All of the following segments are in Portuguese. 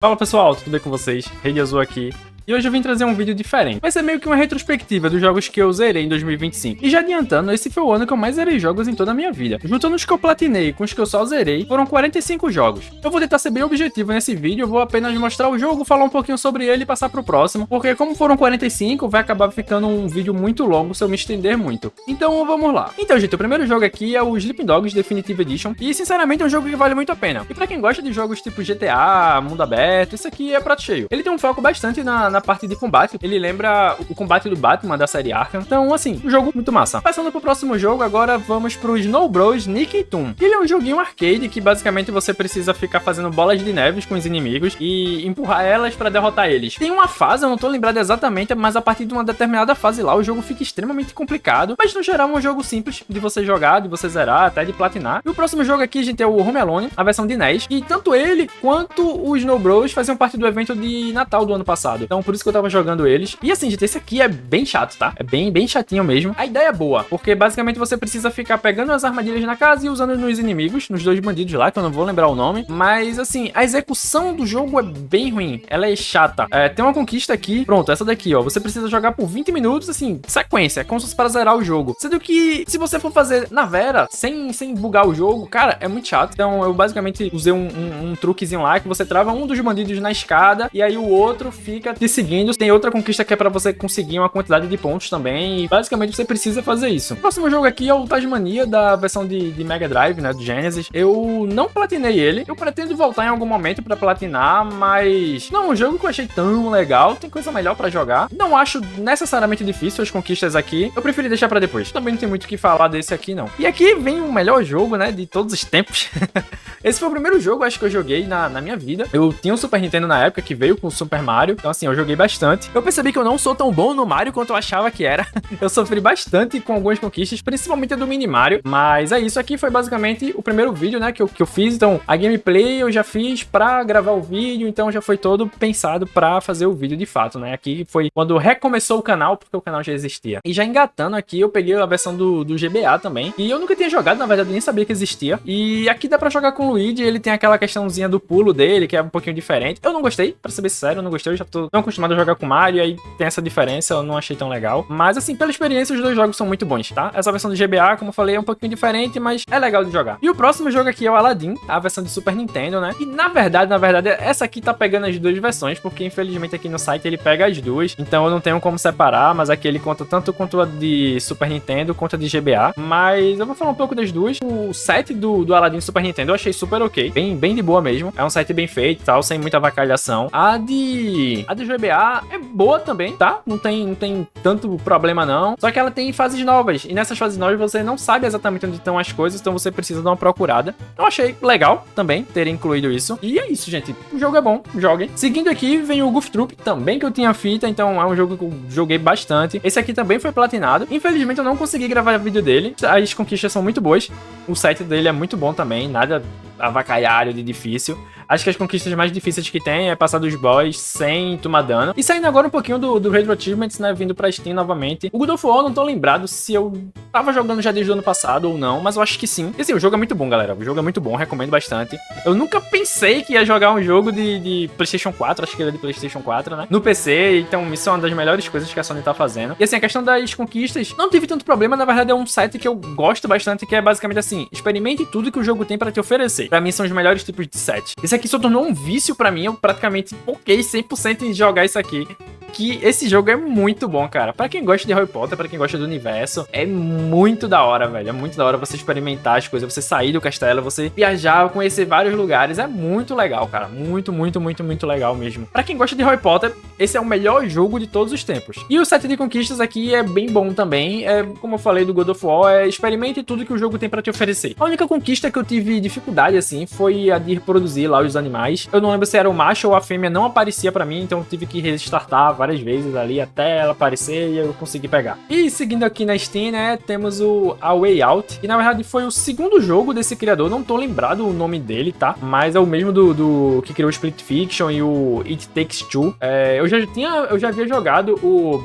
Fala pessoal, tudo bem com vocês? Rede Azul aqui. E hoje eu vim trazer um vídeo diferente. Vai ser meio que uma retrospectiva dos jogos que eu zerei em 2025. E já adiantando, esse foi o ano que eu mais zerei jogos em toda a minha vida. Juntando os que eu platinei com os que eu só zerei, foram 45 jogos. Eu vou tentar ser bem objetivo nesse vídeo, eu vou apenas mostrar o jogo, falar um pouquinho sobre ele e passar pro próximo. Porque como foram 45, vai acabar ficando um vídeo muito longo se eu me estender muito. Então vamos lá. Então gente, o primeiro jogo aqui é o Sleeping Dogs Definitive Edition. E sinceramente é um jogo que vale muito a pena. E pra quem gosta de jogos tipo GTA, mundo aberto, isso aqui é prato cheio. Ele tem um foco bastante na parte de combate. Ele lembra o combate do Batman da série Arkham. Então, assim, um jogo muito massa. Passando pro próximo jogo, agora vamos pro Snow Bros. Nick Toon. Ele é um joguinho arcade que basicamente você precisa ficar fazendo bolas de neve com os inimigos e empurrar elas pra derrotar eles. Tem uma fase, eu não tô lembrado exatamente, mas a partir de uma determinada fase lá, o jogo fica extremamente complicado. Mas no geral é um jogo simples de você jogar, de você zerar, até de platinar. E o próximo jogo aqui, gente, é o Home Alone, a versão de NES. E tanto ele quanto o Snow Bros. Faziam parte do evento de Natal do ano passado. Então por isso que eu tava jogando eles. E assim, gente, esse aqui é bem chato, tá? É bem chatinho mesmo. A ideia é boa, porque basicamente você precisa ficar pegando as armadilhas na casa e usando nos inimigos, nos dois bandidos lá, que eu não vou lembrar o nome. Mas assim, a execução do jogo é bem ruim. Ela é chata. Tem uma conquista aqui, pronto, essa daqui, ó. Você precisa jogar por 20 minutos, assim, sequência, como se fosse para zerar o jogo. Sendo que, se você for fazer na vera, sem bugar o jogo, cara, é muito chato. Então eu basicamente usei um truquezinho lá, que você trava um dos bandidos na escada e aí o outro fica te seguindo. Tem outra conquista que é pra você conseguir uma quantidade de pontos também, e basicamente você precisa fazer isso. O próximo jogo aqui é o Tasmania, da versão de Mega Drive, né, do Genesis. Eu não platinei ele, eu pretendo voltar em algum momento pra platinar, mas não é um jogo que eu achei tão legal, tem coisa melhor pra jogar. Não acho necessariamente difícil as conquistas aqui, eu preferi deixar pra depois. Também não tem muito o que falar desse aqui, não. E aqui vem o melhor jogo, né, de todos os tempos. Esse foi o primeiro jogo, acho que eu joguei na minha vida. Eu tinha um Super Nintendo na época, que veio com o Super Mario, então assim, eu joguei bastante. Eu percebi que eu não sou tão bom no Mario quanto eu achava que era. Eu sofri bastante com algumas conquistas, principalmente a do Mini Mario. Mas é isso, aqui foi basicamente o primeiro vídeo, né, que eu fiz. Então, a gameplay eu já fiz pra gravar o vídeo, então já foi todo pensado pra fazer o vídeo de fato, né. Aqui foi quando recomeçou o canal, porque o canal já existia. E já engatando aqui, eu peguei a versão do GBA também. E eu nunca tinha jogado, na verdade, nem sabia que existia. E aqui dá pra jogar com o Luigi, ele tem aquela questãozinha do pulo dele, que é um pouquinho diferente. Eu não gostei, pra ser bem sincero, eu não gostei. Eu já tô tão acostumado a jogar com Mario, e aí tem essa diferença, eu não achei tão legal. Mas assim, pela experiência, os dois jogos são muito bons, tá? Essa versão do GBA, como eu falei, é um pouquinho diferente, mas é legal de jogar. E o próximo jogo aqui é o Aladdin, a versão de Super Nintendo, né? E na verdade, essa aqui tá pegando as duas versões, porque infelizmente aqui no site ele pega as duas, então eu não tenho como separar, mas aqui ele conta tanto quanto a de Super Nintendo, quanto a de GBA. Mas eu vou falar um pouco das duas. O set do Aladdin Super Nintendo eu achei super ok, bem de boa mesmo. É um set bem feito e tal, sem muita avacalhação. A de GBA é boa também, tá? Não tem tanto problema não. Só que ela tem fases novas. E nessas fases novas você não sabe exatamente onde estão as coisas, então você precisa dar uma procurada. Eu achei legal também ter incluído isso. E é isso, gente. O jogo é bom, joguem. Seguindo aqui vem o Goof Troop, também que eu tinha fita, então é um jogo que eu joguei bastante. Esse aqui também foi platinado. Infelizmente eu não consegui gravar vídeo dele. As conquistas são muito boas. O set dele é muito bom também, nada avacalhado de difícil. Acho que as conquistas mais difíceis que tem é passar dos boss sem tomar dano. E saindo agora um pouquinho do Retro Achievements, né, vindo pra Steam novamente. O God of War, não tô lembrado se eu tava jogando já desde o ano passado ou não, mas eu acho que sim. E assim, o jogo é muito bom, galera. O jogo é muito bom, recomendo bastante. Eu nunca pensei que ia jogar um jogo de PlayStation 4, acho que era de PlayStation 4, né, no PC, então isso é uma das melhores coisas que a Sony tá fazendo. E assim, a questão das conquistas, não tive tanto problema, na verdade é um site que eu gosto bastante, que é basicamente assim, experimente tudo que o jogo tem pra te oferecer. Pra mim são os melhores tipos de set. Esse aqui só tornou um vício pra mim, eu praticamente foquei 100% em jogar isso aqui. Que esse jogo é muito bom, cara. Pra quem gosta de Harry Potter, pra quem gosta do universo, é muito da hora, velho. É muito da hora você experimentar as coisas, você sair do castelo, você viajar, conhecer vários lugares. É muito legal, cara. Muito legal mesmo. Pra quem gosta de Harry Potter, esse é o melhor jogo de todos os tempos. E o set de conquistas aqui é bem bom também. É, como eu falei do God of War, experimente tudo que o jogo tem pra te oferecer. A única conquista que eu tive dificuldade, assim, foi a de reproduzir lá os animais. Eu não lembro se era o macho ou a fêmea, não aparecia pra mim, então eu tive que restartar várias vezes ali até ela aparecer e eu conseguir pegar. E seguindo aqui na Steam, né, temos o A Way Out, que na verdade foi o segundo jogo desse criador, não tô lembrado o nome dele, tá? Mas é o mesmo do que criou o Split Fiction e o It Takes Two. Eu já havia jogado o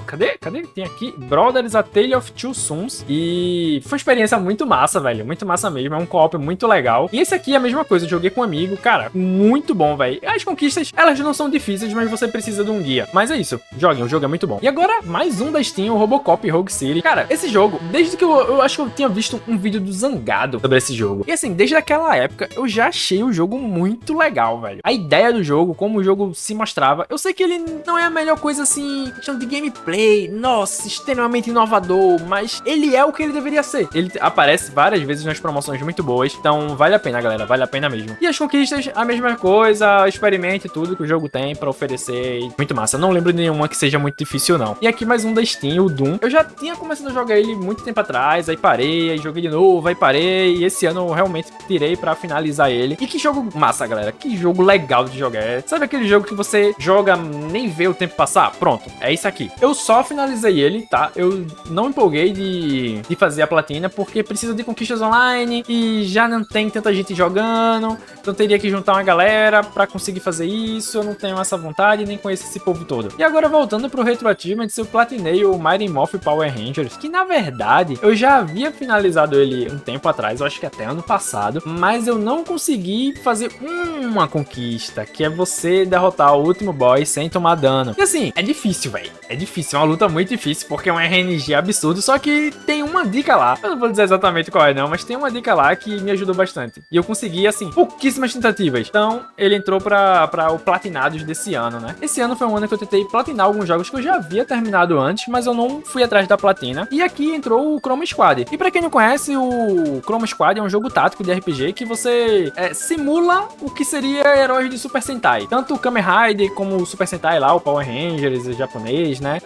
Cadê? Tem aqui? Brothers: A Tale of Two Sons. E foi uma experiência muito massa, velho. Muito massa mesmo. É um co-op muito legal. E esse aqui é a mesma coisa. Eu joguei com um amigo. Cara, muito bom, velho. As conquistas, elas não são difíceis, mas você precisa de um guia. Mas é isso. Joguem. O jogo é muito bom. E agora, mais um da Steam, o Robocop Rogue City. Cara, esse jogo, desde que eu acho que eu tinha visto um vídeo do Zangado sobre esse jogo. E assim, desde aquela época, eu já achei o jogo muito legal, velho. A ideia do jogo, como o jogo se mostrava. Eu sei que ele não é a melhor coisa assim, questão de gameplay, nossa, extremamente inovador, mas ele é o que ele deveria ser. Ele aparece várias vezes nas promoções muito boas, então vale a pena, galera, vale a pena mesmo. E as conquistas, a mesma coisa, experimente tudo que o jogo tem pra oferecer, muito massa. Não lembro de nenhuma que seja muito difícil, não. E aqui mais um da Steam, o Doom. Eu já tinha começado a jogar ele muito tempo atrás, aí parei, aí joguei de novo, aí parei, e esse ano eu realmente tirei pra finalizar ele. E que jogo massa, galera, que jogo legal de jogar. Sabe aquele jogo que você joga, nem vê o tempo passar? Pronto, é isso aqui. Eu só finalizei ele, tá? Eu não empolguei de fazer a platina, porque precisa de conquistas online e já não tem tanta gente jogando, então teria que juntar uma galera pra conseguir fazer isso. Eu não tenho essa vontade, nem conheço esse povo todo. E agora voltando pro Retro Achievements, eu platinei o Mighty Morphin Power Rangers, que na verdade eu já havia finalizado ele um tempo atrás, eu acho que até ano passado, mas eu não consegui fazer uma conquista, que é você derrotar o último boss sem tomar dano. E assim, é difícil, velho. É difícil, é uma luta muito difícil, porque é um RNG absurdo, só que tem uma dica lá. Eu não vou dizer exatamente qual é não, mas tem uma dica lá que me ajudou bastante. E eu consegui, assim, pouquíssimas tentativas. Então, ele entrou pra o Platinados desse ano, né? Esse ano foi um ano que eu tentei platinar alguns jogos que eu já havia terminado antes, mas eu não fui atrás da platina. E aqui entrou o Chroma Squad. E pra quem não conhece, o Chroma Squad é um jogo tático de RPG que você simula o que seria heróis de Super Sentai. Tanto o Kamen Rider como o Super Sentai lá, o Power Rangers japonês, né?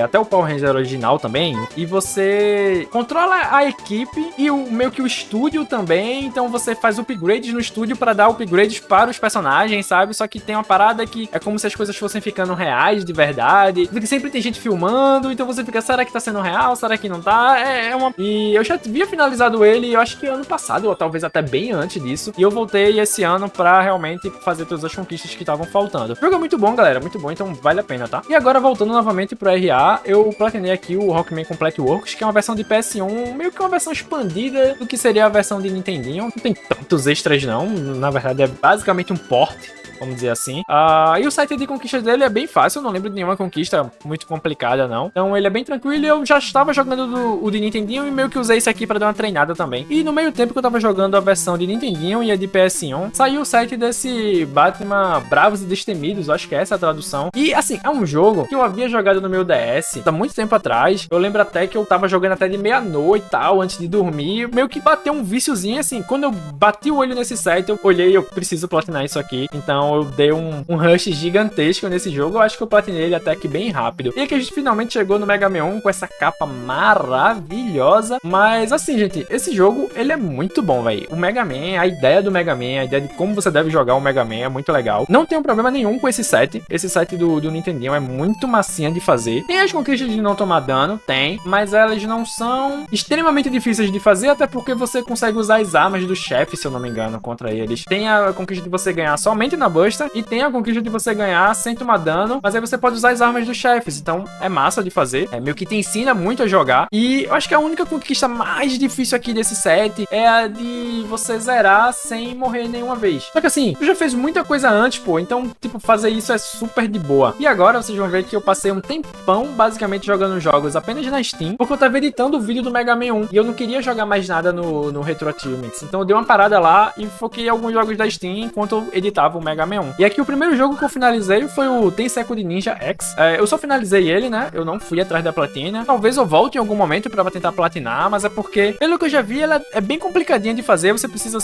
Até o Power Ranger original também. E você controla a equipe e meio que o estúdio também. Então você faz upgrades no estúdio para dar upgrades para os personagens, sabe? Só que tem uma parada que é como se as coisas fossem ficando reais de verdade. Porque sempre tem gente filmando, então você fica, será que tá sendo real? Será que não tá? E eu já havia finalizado ele, eu acho que ano passado, ou talvez até bem antes disso. E eu voltei esse ano pra realmente fazer todas as conquistas que estavam faltando. O jogo é muito bom, galera, muito bom, então vale a pena, tá? E agora, voltando novamente pro RA, eu platinei aqui o Rockman Complete Works, que é uma versão de PS1, meio que uma versão expandida do que seria a versão de Nintendinho. Não tem tantos extras, não. Na verdade, é basicamente um port, vamos dizer assim. E o site de conquistas dele é bem fácil, eu não lembro de nenhuma conquista muito complicada, não. Então ele é bem tranquilo e eu já estava jogando o de Nintendinho e meio que usei esse aqui pra dar uma treinada também. E no meio tempo que eu tava jogando a versão de Nintendinho e a de PS1, saiu o site desse Batman Bravos e Destemidos, acho que é essa a tradução. E assim, é um jogo que eu havia jogado no meu DS há muito tempo atrás. Eu lembro até que eu tava jogando até de meia-noite e tal, antes de dormir. Meio que bateu um viciozinho assim. Quando eu bati o olho nesse site, eu olhei, eu preciso platinar isso aqui. Então eu dei um rush gigantesco nesse jogo. Eu acho que eu platinei ele até que bem rápido. E aqui a gente finalmente chegou no Mega Man 1 com essa capa maravilhosa. Mas assim, gente, esse jogo, ele é muito bom, velho. O Mega Man, a ideia do Mega Man, a ideia de como você deve jogar o Mega Man é muito legal. Não tenho problema nenhum com esse set. Esse set do Nintendinho é muito massinha de fazer. Tem as conquistas de não tomar dano, tem, mas elas não são extremamente difíceis de fazer, até porque você consegue usar as armas do chefe, se eu não me engano, contra eles. Tem a conquista de você ganhar somente na Buster e tem a conquista de você ganhar sem tomar dano, mas aí você pode usar as armas dos chefes, então é massa de fazer, meio que te ensina muito a jogar. E eu acho que a única conquista mais difícil aqui desse set é a de você zerar sem morrer nenhuma vez. Só que assim, eu já fiz muita coisa antes, pô, então tipo, fazer isso é super de boa. E agora vocês vão ver que eu passei um tempão basicamente jogando jogos apenas na Steam, porque eu tava editando o vídeo do Mega Man 1 e eu não queria jogar mais nada no Retro Achievements. Então eu dei uma parada lá e foquei em alguns jogos da Steam enquanto eu editava o Mega Man 1. E aqui o primeiro jogo que eu finalizei foi o Tenseku de Ninja X. Eu só finalizei ele, né? Eu não fui atrás da platina. Talvez eu volte em algum momento pra tentar platinar, mas é porque, pelo que eu já vi, ela é bem complicadinha de fazer. Você precisa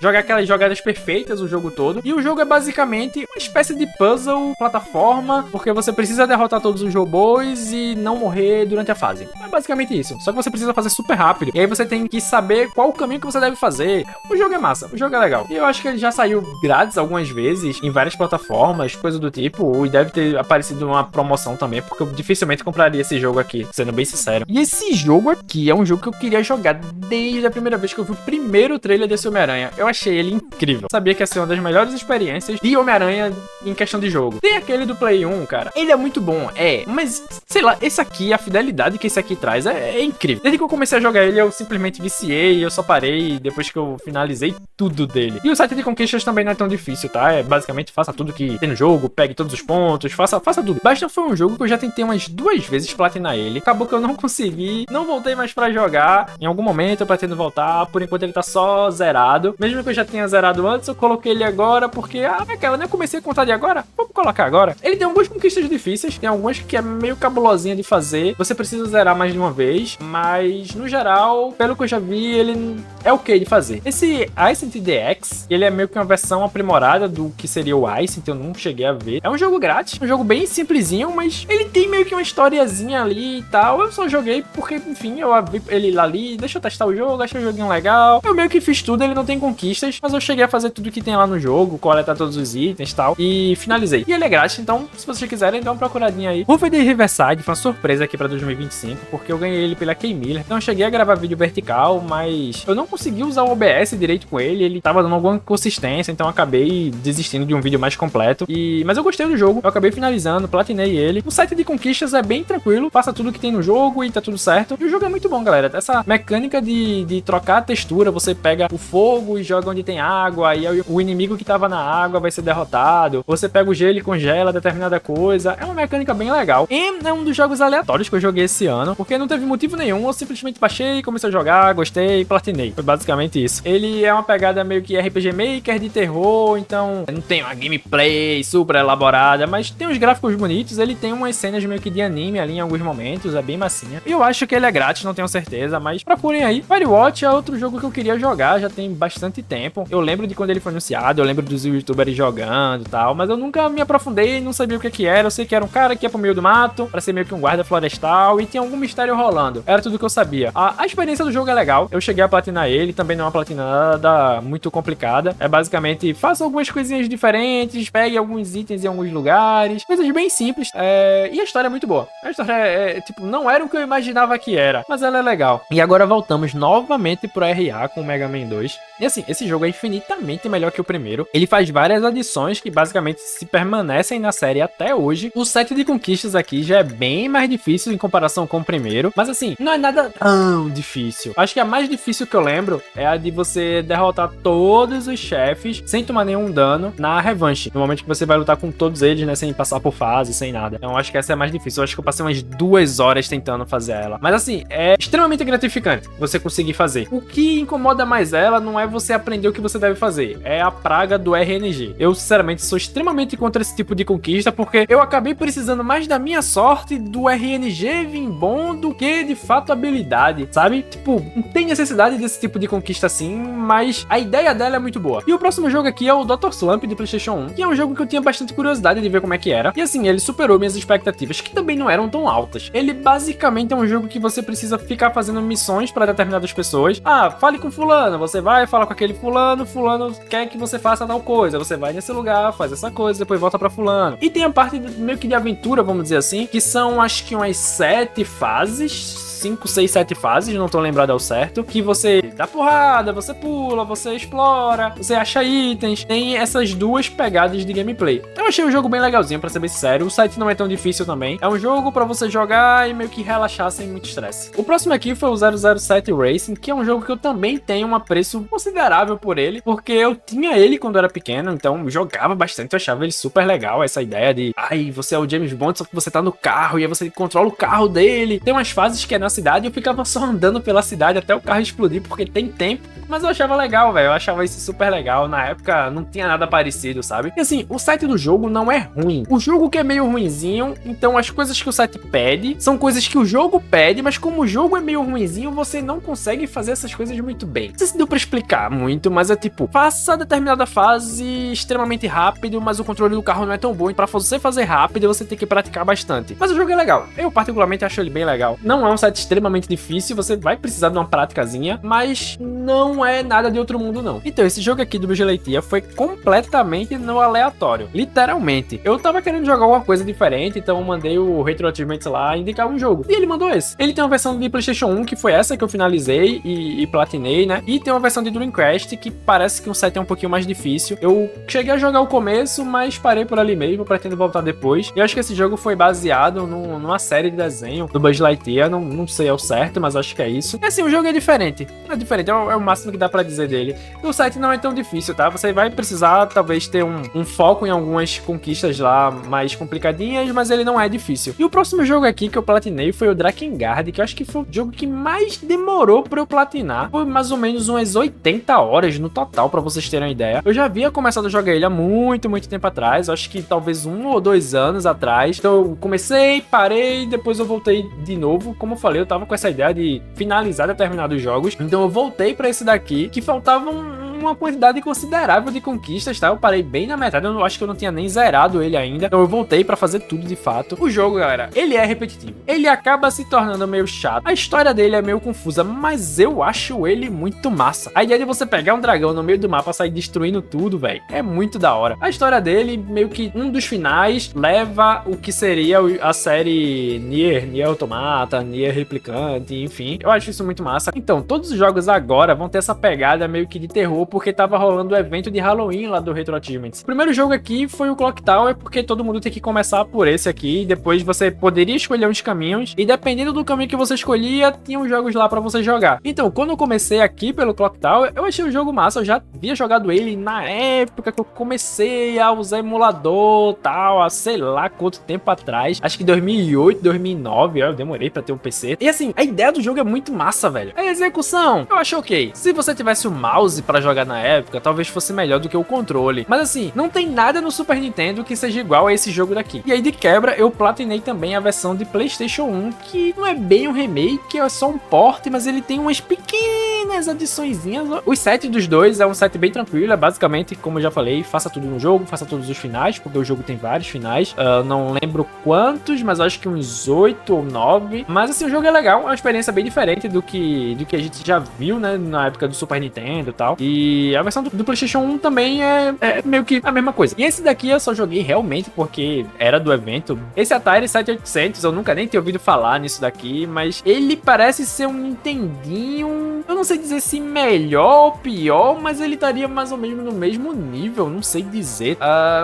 jogar aquelas jogadas perfeitas o jogo todo. E o jogo é basicamente uma espécie de puzzle, plataforma, porque você precisa derrotar todos os robôs e não morrer durante a fase. É basicamente isso. Só que você precisa fazer super rápido. E aí você tem que saber qual o caminho que você deve fazer. O jogo é massa, o jogo é legal. E eu acho que ele já saiu grátis algumas vezes. vezes em várias plataformas, coisa do tipo, e deve ter aparecido uma promoção também, porque eu dificilmente compraria esse jogo aqui, sendo bem sincero. E esse jogo aqui é um jogo que eu queria jogar desde a primeira vez que eu vi o primeiro trailer desse Homem-Aranha. Eu achei ele incrível. Sabia que ia ser uma das melhores experiências de Homem-Aranha em questão de jogo. Tem aquele do Play 1, cara. Ele é muito bom, mas sei lá, esse aqui, a fidelidade que esse aqui traz é incrível. Desde que eu comecei a jogar ele, eu simplesmente viciei, eu só parei depois que eu finalizei tudo dele. E o site de conquistas também não é tão difícil, tá? É basicamente faça tudo que tem no jogo, pegue todos os pontos, faça tudo. Basta foi um jogo que eu já tentei umas 2 vezes platinar ele. Acabou que eu não consegui, não voltei mais pra jogar. Em algum momento eu pretendo voltar, por enquanto ele tá só zerado. Mesmo que eu já tenha zerado antes, eu coloquei ele agora porque, aquela, né? Eu comecei a contar de agora, vamos colocar agora. Ele tem algumas conquistas difíceis, tem algumas que é meio cabulosinha de fazer. Você precisa zerar mais de uma vez, mas no geral, pelo que eu já vi, ele é ok de fazer. Esse Ascent DX, ele é meio que uma versão aprimorada do que seria o Ascent, eu não cheguei a ver. É um jogo grátis, um jogo bem simplesinho, mas ele tem meio que uma historiazinha ali e tal. Eu só joguei porque, enfim, eu vi ele lá ali, deixa eu testar o jogo, achei o joguinho legal. Eu meio que fiz tudo, ele não tem conquistas, mas eu cheguei a fazer tudo que tem lá no jogo, coletar todos os itens e tal, e finalizei. E ele é grátis, então, se vocês quiserem, dá uma procuradinha aí. O de Riverside foi uma surpresa aqui pra 2025, porque eu ganhei ele pela K-Miller. Então eu cheguei a gravar vídeo vertical, mas eu não consegui usar o OBS direito com ele tava dando alguma inconsistência, então eu acabei desistindo de um vídeo mais completo. Mas eu gostei do jogo, eu acabei finalizando, platinei ele. O site de conquistas é bem tranquilo, faça tudo que tem no jogo e tá tudo certo. E o jogo é muito bom, galera. Essa mecânica de trocar a textura, você pega o fogo e joga onde tem água, e aí o inimigo que tava na água vai ser derrotado. Você pega o gelo e congela determinada coisa. É uma mecânica bem legal. E é um dos jogos aleatórios que eu joguei esse ano, porque não teve motivo nenhum, eu simplesmente baixei, comecei a jogar, gostei e platinei. Foi basicamente isso. Ele é uma pegada meio que RPG Maker de terror, então não tem uma gameplay super elaborada, mas tem uns gráficos bonitos, ele tem umas cenas meio que de anime ali em alguns momentos, é bem massinha. E eu acho que ele é grátis, não tenho certeza, mas procurem aí. Firewatch é outro jogo que eu queria jogar, já tem bastante tempo. Eu lembro de quando ele foi anunciado, eu lembro dos youtubers jogando e tal, mas eu nunca me aprofundei, não sabia o que era. Eu sei que era um cara que ia pro meio do mato, pra ser meio que um guarda florestal, e tinha algum mistério rolando. Era tudo que eu sabia. A experiência do jogo é legal, eu cheguei a platinar ele, também não é uma platinada muito complicada. É basicamente, faça algumas coisinhas diferentes, pegue alguns itens em alguns lugares, coisas bem simples. E a história é muito boa. A história tipo, não era o que eu imaginava que era, mas ela é legal. E agora voltamos novamente pro RA com o Mega Man 2. E assim, esse jogo é infinitamente melhor que o primeiro. Ele faz várias adições que basicamente se permanecem na série até hoje. O set de conquistas aqui já é bem mais difícil em comparação com o primeiro, mas assim, não é nada tão difícil. Acho que a mais difícil que eu lembro é a de você derrotar todos os chefes sem tomar nenhum dano na revanche. No momento que você vai lutar com todos eles, né, sem passar por fase, sem nada. Então acho que essa é a mais difícil. Eu acho que eu passei umas 2 horas tentando fazer ela. Mas assim, é extremamente gratificante você conseguir fazer. O que incomoda mais ela não é você aprender o que você deve fazer, é a praga do RNG. Eu, sinceramente, sou extremamente contra esse tipo de conquista, porque eu acabei precisando mais da minha sorte do RNG vir bom do que, de fato, habilidade, sabe? Tipo, não tem necessidade desse tipo de conquista assim, mas a ideia dela é muito boa. E o próximo jogo aqui é o Dr. Slump de PlayStation 1, que é um jogo que eu tinha bastante curiosidade de ver como é que era. E assim, ele superou minhas expectativas, que também não eram tão altas. Ele basicamente é um jogo que você precisa ficar fazendo missões para determinadas pessoas. Fale com fulano, você vai, fala com aquele fulano quer que você faça tal coisa, você vai nesse lugar, faz essa coisa, depois volta pra fulano. E tem a parte meio que de aventura, vamos dizer assim, que são acho que umas 7 fases, 5, 6, 7 fases, não tô lembrado ao certo, que você dá porrada, você pula, você explora, você acha itens, tem essas 2 pegadas de gameplay. Eu achei o jogo bem legalzinho, pra ser bem sincero, o site não é tão difícil também, é um jogo pra você jogar e meio que relaxar sem muito estresse. O próximo aqui foi o 007 Racing, que é um jogo que eu também tenho um apreço considerável por ele, porque eu tinha ele quando eu era pequeno, então jogava bastante, eu achava ele super legal, essa ideia de, você é o James Bond, só que você tá no carro, e aí você controla o carro dele. Tem umas fases que é na cidade, eu ficava só andando pela cidade até o carro explodir, porque tem tempo, mas eu achava legal, velho, eu achava isso super legal, na época não tinha nada parecido, sabe? E assim, o site do jogo não é ruim, o jogo que é meio ruinzinho, então as coisas que o site pede, são coisas que o jogo pede, mas como o jogo é meio ruinzinho, você não consegue fazer essas coisas muito bem. Não sei se deu pra explicar muito, mas é tipo, faça determinada fase extremamente rápido, mas o controle do carro não é tão bom, e pra você fazer rápido, você tem que praticar bastante. Mas o jogo é legal, eu particularmente acho ele bem legal. Não é um site extremamente difícil, você vai precisar de uma praticazinha, mas mas não é nada de outro mundo, não. Então, esse jogo aqui do Vigilantia foi completamente no aleatório. Literalmente. Eu tava querendo jogar alguma coisa diferente, então eu mandei o Retro Achievements lá indicar um jogo. E ele mandou esse. Ele tem uma versão de PlayStation 1, que foi essa que eu finalizei e platinei, né? E tem uma versão de Dreamcast, que parece que o set é um pouquinho mais difícil. Eu cheguei a jogar o começo, mas parei por ali mesmo, pretendo voltar depois. E eu acho que esse jogo foi baseado numa série de desenho do Buzz Lightyear, não sei ao certo, mas acho que é isso. E assim, o jogo é diferente. É diferente, é o máximo que dá pra dizer dele. E o set não é tão difícil, tá? Você vai precisar, talvez, ter um foco em algumas conquistas lá mais complicadinhas, mas ele não é difícil. E o próximo jogo aqui que eu platinei foi o Drakengard, que eu acho que foi o jogo que mais demorou pra eu platinar. Foi mais ou menos umas 80 horas no total, pra vocês terem uma ideia. Eu já havia começado a jogar ele há muito tempo atrás, acho que talvez 1 ou 2 anos atrás. Então eu comecei, parei, depois eu voltei de novo. Como eu falei, eu tava com essa ideia de finalizar determinados jogos, então eu voltei pra esse daqui, que faltava uma quantidade considerável de conquistas, tá? Eu parei bem na metade, eu acho que eu não tinha nem zerado ele ainda, então eu voltei pra fazer tudo de fato. O jogo, galera, ele é repetitivo, ele acaba se tornando meio chato, a história dele é meio confusa, mas eu acho ele muito massa. A ideia de você pegar um dragão no meio do mapa, sair destruindo tudo, velho, é muito da hora. A história dele, meio que um dos finais, leva o que seria a série Nier Automata, Nier Replicante, enfim, eu acho isso muito massa. Então, todos os jogos agora vão ter essa pegada meio que de terror, porque tava rolando o evento de Halloween lá do Retro Achievements. O primeiro jogo aqui foi o Clock Tower, porque todo mundo tem que começar por esse aqui, depois você poderia escolher uns caminhos, e dependendo do caminho que você escolhia, tinha uns jogos lá pra você jogar. Então, quando eu comecei aqui pelo Clock Tower, eu achei o jogo massa, eu já havia jogado ele na época que eu comecei a usar emulador, tal, há sei lá quanto tempo atrás, acho que 2008, 2009, eu demorei pra ter um PC. E assim, a ideia do jogo é muito massa, velho. A execução, eu acho ok. Se você tivesse o mouse pra jogar na época, talvez fosse melhor do que o controle. Mas assim, não tem nada no Super Nintendo que seja igual a esse jogo daqui. E aí, de quebra, eu platinei também a versão de PlayStation 1, que não é bem um remake, é só um port, mas ele tem umas pequenas adiçõezinhas. O set dos dois é um set bem tranquilo, é basicamente, como eu já falei, faça tudo no jogo, faça todos os finais, porque o jogo tem vários finais. Não lembro quantos, mas acho que uns 8 ou 9. Mas assim, o jogo é legal, é uma experiência bem diferente do que a gente já viu, né, na época do Super Nintendo e tal. E a versão do PlayStation 1 também é meio que a mesma coisa. E esse daqui eu só joguei realmente porque era do evento. Esse Atari 7800, eu nunca nem tinha ouvido falar nisso daqui, mas ele parece ser um Nintendinho, eu não sei dizer se melhor ou pior, mas ele estaria mais ou menos no mesmo nível, não sei dizer.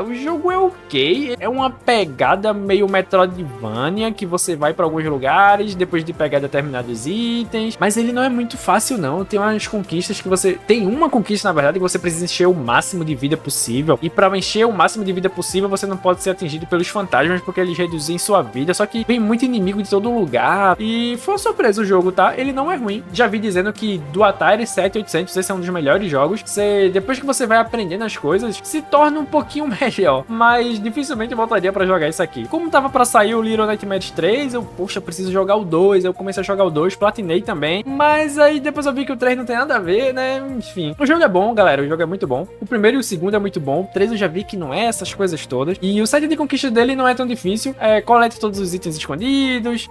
O jogo é ok, é uma pegada meio Metroidvania, que você vai pra alguns lugares depois de pegar determinados itens, mas ele não é muito fácil não, tem umas conquistas que você... Tem uma conquista, na verdade, que você precisa encher o máximo de vida possível, e pra encher o máximo de vida possível, você não pode ser atingido pelos fantasmas, porque eles reduzem sua vida, só que vem muito inimigo de todo lugar, e foi uma surpresa o jogo, tá? Ele não é ruim, já vi dizendo que do Atari 7800, esse é um dos melhores jogos. Depois que você vai aprendendo as coisas, se torna um pouquinho melhor, mas dificilmente eu voltaria pra jogar isso aqui. Como tava pra sair o Little Nightmares 3, poxa, preciso jogar o 2, eu comecei a jogar o 2, platinei também, mas aí depois eu vi que o 3 não tem nada a ver, né? Enfim, o jogo é bom, galera, o jogo é muito bom. O primeiro e o segundo é muito bom, o 3 eu já vi que não é essas coisas todas, e o set de conquista dele não é tão difícil, colete todos os itens escondidos,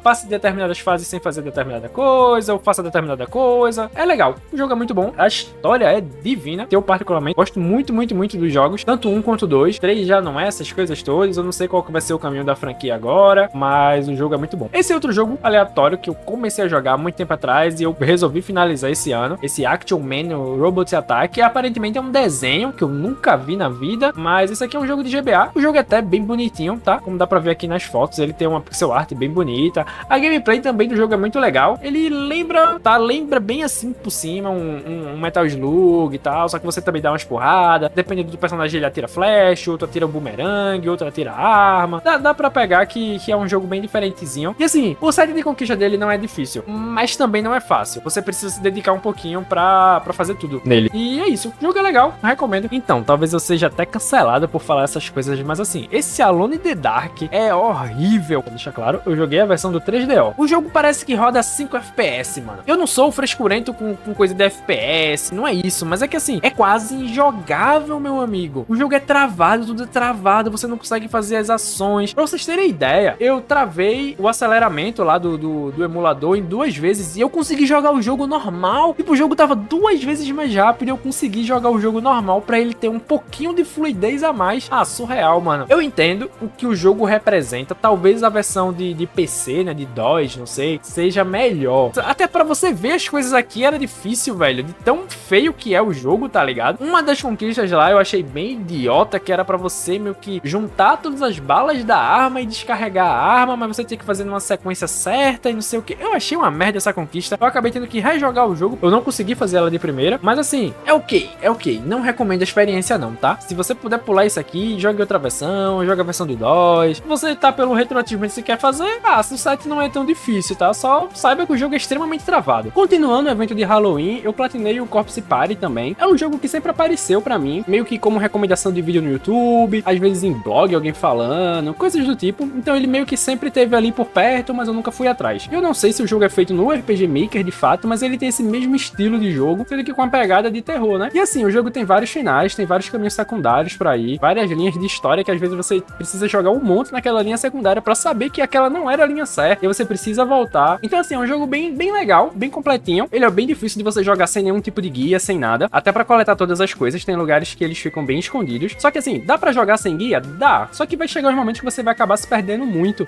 passe determinadas fases sem fazer determinada coisa, ou faça determinada coisa, é legal, o jogo é muito bom, a história é divina, eu particularmente gosto muito dos jogos, tanto um quanto dois. 3 já não é essas coisas todas, eu não sei qual que vai ser o caminho da franquia agora, mas o jogo é muito bom. Esse é outro jogo aleatório que eu comecei a jogar há muito tempo atrás e eu resolvi finalizar esse ano, esse Action Man Robot Attack, que aparentemente é um desenho que eu nunca vi na vida, mas esse aqui é um jogo de GBA, o jogo é até bem bonitinho, tá? Como dá pra ver aqui nas fotos, ele tem uma pixel art bem bonita, a gameplay também do jogo é muito legal, ele lembra bem assim por cima, um Metal Slug e tal, só que você também dá umas porradas, dependendo do personagem ele atira flash, outro atira boomerang, outro atira arma, dá pra pegar que é um jogo bem diferentezinho, e assim, o set de conquista dele não é difícil, mas também não é fácil, você precisa se dedicar um pouquinho pra fazer tudo nele, e é isso, o jogo é legal, recomendo. Então, talvez eu seja até cancelado por falar essas coisas, mas assim, esse Alone in the Dark é horrível, deixa claro, eu joguei a versão do 3DO, o jogo parece que roda 5 FPS, mano, eu não sou o frescurento com coisa de FPS, não é isso, mas é que assim, é quase injogável, meu amigo. O jogo é travado, tudo é travado, você não consegue fazer as ações. Pra vocês terem ideia, eu travei o aceleramento lá do emulador em 2 vezes e eu consegui jogar o jogo normal. Tipo, o jogo tava 2 vezes mais rápido e eu consegui jogar o jogo normal pra ele ter um pouquinho de fluidez a mais. Ah, surreal, mano. Eu entendo o que o jogo representa, talvez a versão de PC, né, de DOS, não sei, seja melhor. Até pra você ver as coisas aqui era difícil, velho, de tão feio que é o jogo, tá ligado? Uma das conquistas lá eu achei bem idiota, que era pra você meio que juntar todas as balas da arma e descarregar a arma, mas você tinha que fazer numa sequência certa e não sei o que. Eu achei uma merda essa conquista, eu acabei tendo que rejogar o jogo, eu não consegui fazer ela de primeira, mas assim, é ok, não recomendo a experiência não, tá? Se você puder pular isso aqui, jogue outra versão, joga a versão do DOS, você tá pelo retroativamente que você quer fazer, o site não é tão difícil, tá? Só saiba que o jogo é extremamente travado. Continuando o evento de Halloween, eu platinei o Corpse Party também. É um jogo que sempre apareceu pra mim, meio que como recomendação de vídeo no YouTube, às vezes em blog, alguém falando, coisas do tipo. Então ele meio que sempre esteve ali por perto, mas eu nunca fui atrás. Eu não sei se o jogo é feito no RPG Maker de fato, mas ele tem esse mesmo estilo de jogo, sendo que com uma pegada de terror, né? E assim, o jogo tem vários finais, tem vários caminhos secundários pra ir, várias linhas de história que às vezes você precisa jogar um monte naquela linha secundária pra saber que aquela não era a linha certa, e você precisa voltar. Então assim, é um jogo bem legal, bem completinho. Ele é bem difícil de você jogar sem nenhum tipo de guia, sem nada, até pra coletar todas as coisas, tem lugares que eles ficam bem escondidos. Só que assim, dá pra jogar sem guia? Dá. Só que vai chegar os momentos que você vai acabar se perdendo muito.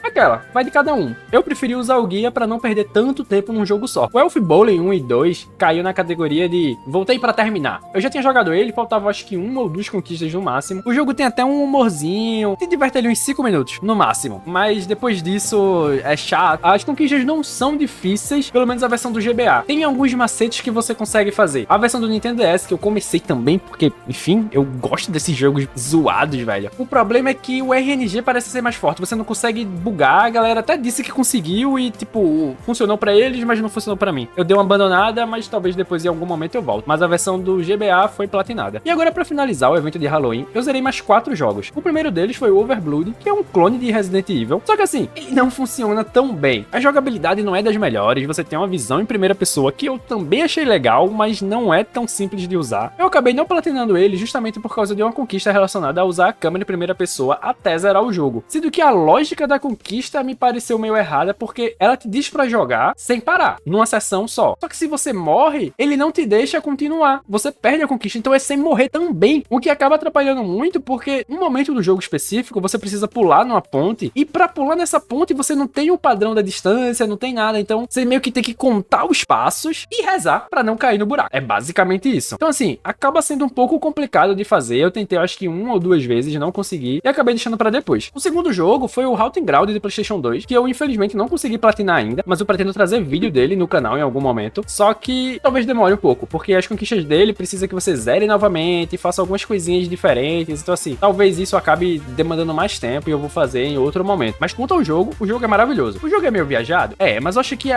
Vai de cada um. Eu preferi usar o guia pra não perder tanto tempo num jogo só. O Elf Bowling 1 e 2 caiu na categoria de voltei pra terminar. Eu já tinha jogado ele, faltava acho que 1 ou 2 conquistas no máximo. O jogo tem até um humorzinho, te diverte ali uns 5 minutos, no máximo. Mas depois disso, é chato. As conquistas não são difíceis, pelo menos a versão do GBA. Tem alguns macetes que você consegue fazer. A versão do Nintendo DS, que eu comecei também, porque, enfim, eu gosto desses jogos zoados, velho. O problema é que o RNG parece ser mais forte. Você não consegue bugar, a galera até disse que conseguiu e, tipo, funcionou pra eles, mas não funcionou pra mim. Eu dei uma abandonada, mas talvez depois em algum momento eu volto. Mas a versão do GBA foi platinada. E agora, pra finalizar o evento de Halloween, eu zerei mais 4 jogos. O primeiro deles foi o Overblood, que é um clone de Resident Evil. Só que assim, ele não funciona tão bem. A jogabilidade não é das melhores, você tem uma visão em primeira pessoa que eu também achei legal, mas não é tão simples de usar. Eu acabei não platinando ele justamente por causa de uma conquista relacionada a usar a câmera em primeira pessoa até zerar o jogo. Sendo que a lógica da conquista me pareceu meio errada, porque ela te diz pra jogar sem parar, numa sessão só. Só que se você morre, ele não te deixa continuar. Você perde a conquista, então é sem morrer também. O que acaba atrapalhando muito, porque num momento do jogo específico, você precisa pular numa ponte, e pra pular nessa ponte, você não tem o padrão da distância, não tem nada, então você meio que tem que contar os passos e rezar pra não cair no buraco. É basicamente isso. Então assim, acaba sendo um pouco complicado de fazer. Eu tentei acho que 1 ou 2 vezes, não consegui, e acabei deixando pra depois. O segundo jogo foi o Halten Ground de PlayStation 2, que eu infelizmente não consegui platinar ainda, mas eu pretendo trazer vídeo dele no canal em algum momento, só que talvez demore um pouco, porque as conquistas dele precisa que você zere novamente, faça algumas coisinhas diferentes, então assim, talvez isso acabe demandando mais tempo e eu vou fazer em outro momento. Mas quanto ao jogo, o jogo é maravilhoso. O jogo é meio viajado? É, mas eu acho que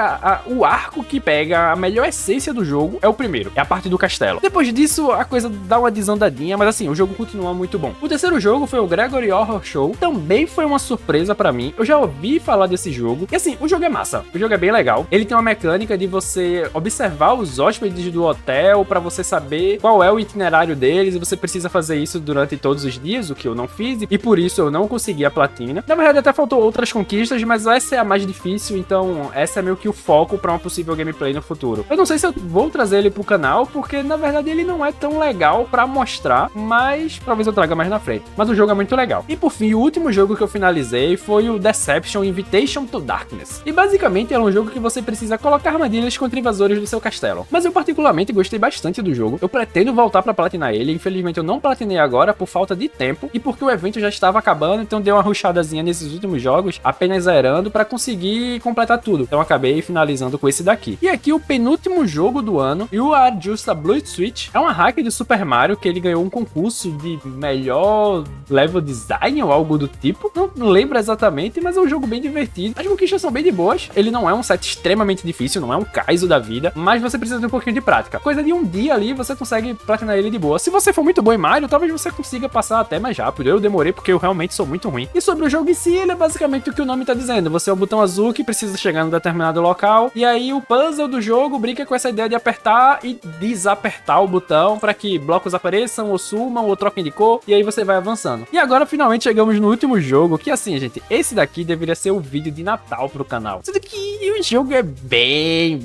o arco que pega a melhor essência do jogo é o primeiro, é a parte do castelo. Depois disso, a coisa dá uma desandadinha, mas assim, o jogo continua muito bom. O terceiro jogo foi o Gregory Horror Show, também foi uma surpresa pra mim, eu já ouvi falar desse jogo, e assim, o jogo é massa, o jogo é bem legal, ele tem uma mecânica de você observar os hóspedes do hotel pra você saber qual é o itinerário deles, e você precisa fazer isso durante todos os dias, o que eu não fiz, e por isso eu não consegui a platina. Na verdade, até faltou outras conquistas, mas essa é a mais difícil, então essa é meio que o foco pra uma possível gameplay no futuro. Eu não sei se eu vou trazer ele pro canal, porque na verdade ele não é tão legal pra mostrar, mas talvez eu traga mais na frente. Mas o jogo é muito legal. E por fim, o último jogo que eu finalizei foi o Deception Invitation to Darkness. E basicamente é um jogo que você precisa colocar armadilhas contra invasores do seu castelo. Mas eu particularmente gostei bastante do jogo. Eu pretendo voltar pra platinar ele. Infelizmente eu não platinei agora por falta de tempo e porque o evento já estava acabando, então dei uma rushadazinha nesses últimos jogos, apenas zerando pra conseguir completar tudo. Então acabei finalizando com esse daqui. E aqui o penúltimo jogo do ano, You Are Just a Blue Switch. É uma hack de Super Mario que ele ganhou um concurso de melhor level design ou algo do tipo. Não lembro exatamente, mas é um jogo bem divertido. As conquistas são bem de boas. Ele não é um set extremamente difícil, não é um Kaizo da vida, mas você precisa ter um pouquinho de prática. Coisa de um dia ali, você consegue platinar ele de boa. Se você for muito bom em Mario, talvez você consiga passar até mais rápido. Eu demorei porque eu realmente sou muito ruim. E sobre o jogo em si, ele é basicamente o que o nome tá dizendo. Você é um botão azul que precisa chegar em um determinado local, e aí o puzzle do jogo jogo brinca com essa ideia de apertar e desapertar o botão para que blocos apareçam ou sumam ou troquem de cor, e aí você vai avançando. E agora finalmente chegamos no último jogo, que assim, gente, esse daqui deveria ser o vídeo de Natal pro canal. Sendo que o jogo é bem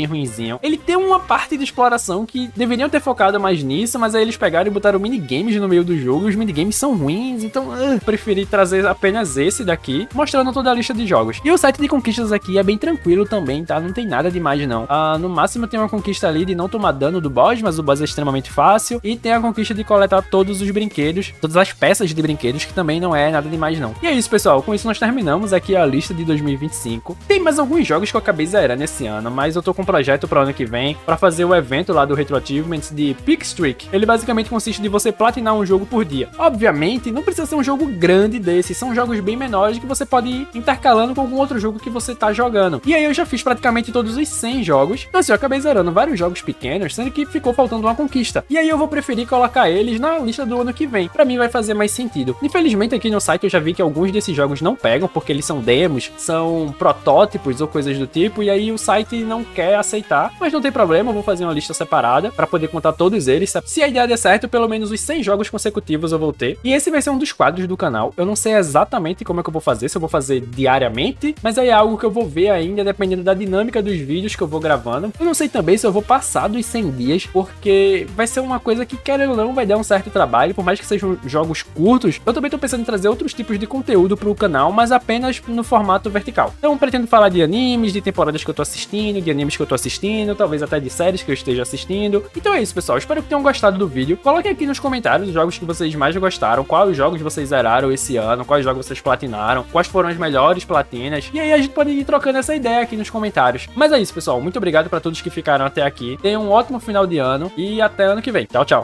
ruinzinho. Ele tem uma parte de exploração que deveriam ter focado mais nisso, mas aí eles pegaram e botaram minigames no meio do jogo, e os minigames são ruins, então preferi trazer apenas esse daqui, mostrando toda a lista de jogos. E o site de conquistas aqui é bem tranquilo também, tá? Não tem nada demais não. No máximo tem uma conquista ali de não tomar dano do boss, mas o boss é extremamente fácil, e tem a conquista de coletar todos os brinquedos, todas as peças de brinquedos, que também não é nada demais não. E é isso, pessoal, com isso nós terminamos aqui a lista de 2025. Tem mais alguns jogos que eu acabei zerando esse ano, mas eu tô com um projeto pro ano que vem, pra fazer o evento lá do Retro Achievements de Peak Streak. Ele basicamente consiste de você platinar um jogo por dia. Obviamente, não precisa ser um jogo grande desse, são jogos bem menores que você pode ir intercalando com algum outro jogo que você tá jogando. E aí eu já fiz praticamente todos os 100 jogos, então assim, eu acabei zerando vários jogos pequenos, sendo que ficou faltando uma conquista. E aí eu vou preferir colocar eles na lista do ano que vem. Pra mim vai fazer mais sentido. Infelizmente aqui no site eu já vi que alguns desses jogos não pegam, porque eles são demos, são protótipos ou coisas do tipo, e aí o site não quer aceitar, mas não tem problema, eu vou fazer uma lista separada pra poder contar todos eles. Se a ideia der certo, pelo menos os 100 jogos consecutivos eu vou ter. E esse vai ser um dos quadros do canal. Eu não sei exatamente como é que eu vou fazer, se eu vou fazer diariamente, mas aí é algo que eu vou ver ainda, dependendo da dinâmica dos vídeos que eu vou gravando. Eu não sei também se eu vou passar dos 100 dias, porque vai ser uma coisa que, querendo ou não, vai dar um certo trabalho, por mais que sejam jogos curtos. Eu também tô pensando em trazer outros tipos de conteúdo pro canal, mas apenas no formato vertical. Então eu pretendo falar de animes, de temporadas que eu tô assistindo, de animes que eu tô assistindo, talvez até de séries que eu esteja assistindo. Então é isso, pessoal, espero que tenham gostado do vídeo. Coloquem aqui nos comentários os jogos que vocês mais gostaram, quais jogos vocês zeraram esse ano, quais jogos vocês platinaram, quais foram as melhores platinas, e aí a gente pode ir trocando essa ideia aqui nos comentários. Mas é isso, pessoal, muito obrigado pra todos que ficaram até aqui, tenham um ótimo final de ano e até ano que vem. Tchau, tchau!